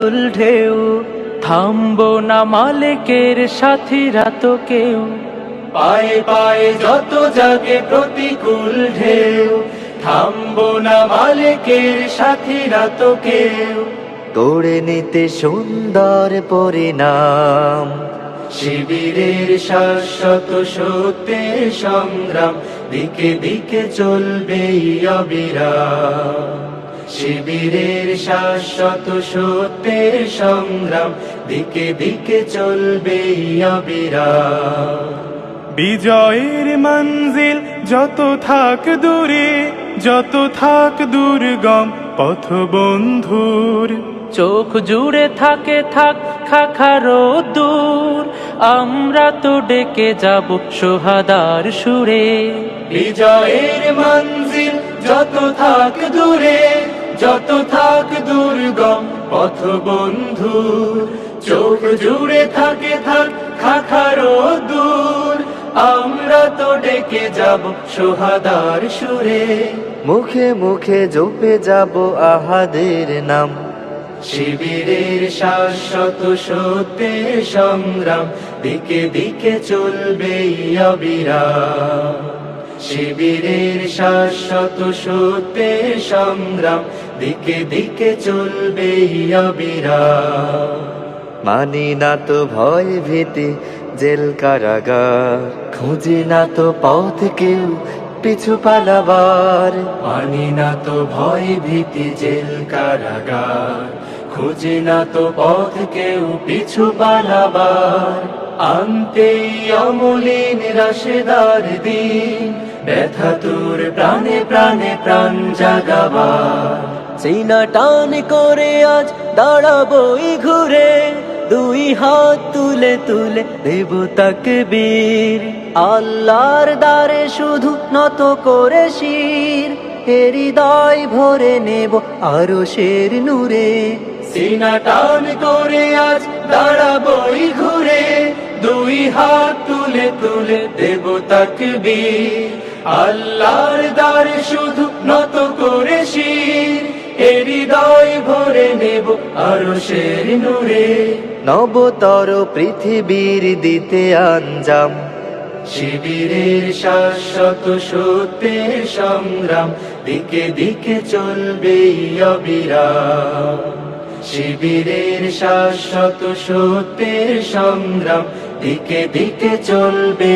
ঢেউ থামবো না মালিকের সাথীরা তো কেউ। পায়ে পায়ে যত জাগে প্রতিকূল ঢেউ, থামবো না মালিকের সাথীরা তো কেউ। গড়ে নিতে সুন্দর পরিণাম, শিবিরের শাশ্বত সত্যের সংগ্রাম, দিকে দিকে চলবে অবিরাম। শিবিরের শাশ্বত সত্যের সংগ্রাম, দিকে দিকে চলবে অবিরাম। বিজয়ের মঞ্জিল যত থাক দূরে, যত থাক দুর্গম পথ বন্ধুর, চোখ জুড়ে থাকে থাক খাখারো দূর, আমরা তো ডেকে যাব সোহাদার সুরে। বিজয়ের মঞ্জিল যত থাক দূরে, যত থাক দুর্গম পথ বন্ধুর, চোখ জুড়ে থাকে থাক খাখারো দূর, আমরা তো ডেকে যাব সোহাদার সুরে। মুখে মুখে জপে যাব আহাদের নাম, শিবিরের শাশ্বত সত্যের সংগ্রাম, দিকে দিকে চলবে অবিরাম। শিবিরের শাশ্বত সত্যের সংগ্রাম, দিকে দিকে চলবে অবিরাম। মানি না তো ভয় ভীতি জেল কারাগার, খুঁজি না তো পথ কেউ পিছু পালাবার। মানি না তো ভয় ভীতি জেল কারাগার, খুঁজি না তো পথ কেউ পিছু পালাবার। আনতে অমলিন রাশেদার দিন, ব্যথা তোর প্রাণে প্রাণে প্রাণ জাগাবার। সিনা টান করে আজ দাঁড়াবোই ঘুরে, দুই হাত তুলে তুলে দেব তাকবীর। আল্লাহর দ্বারে শুধু নত করে শির, হৃদয় ভরে নেব আরশের নূরে। সিনা টান করে আজ দাঁড়াবোই ঘুরে, দুই হাত তুলে তুলে দেব তাকবীর। আল্লাহর দ্বারে শুধু নত করে শির, হৃদয় ভরে নেব আরশের নূরে। নবতর পৃথিবীর দিতে আঞ্জাম, শিবিরের শাশ্বত সত্যের সংগ্রাম, দিকে দিকে চলবে অবিরাম। শিবিরের শাশ্বত সত্যের সংগ্রাম, দিকে দিকে চলবে।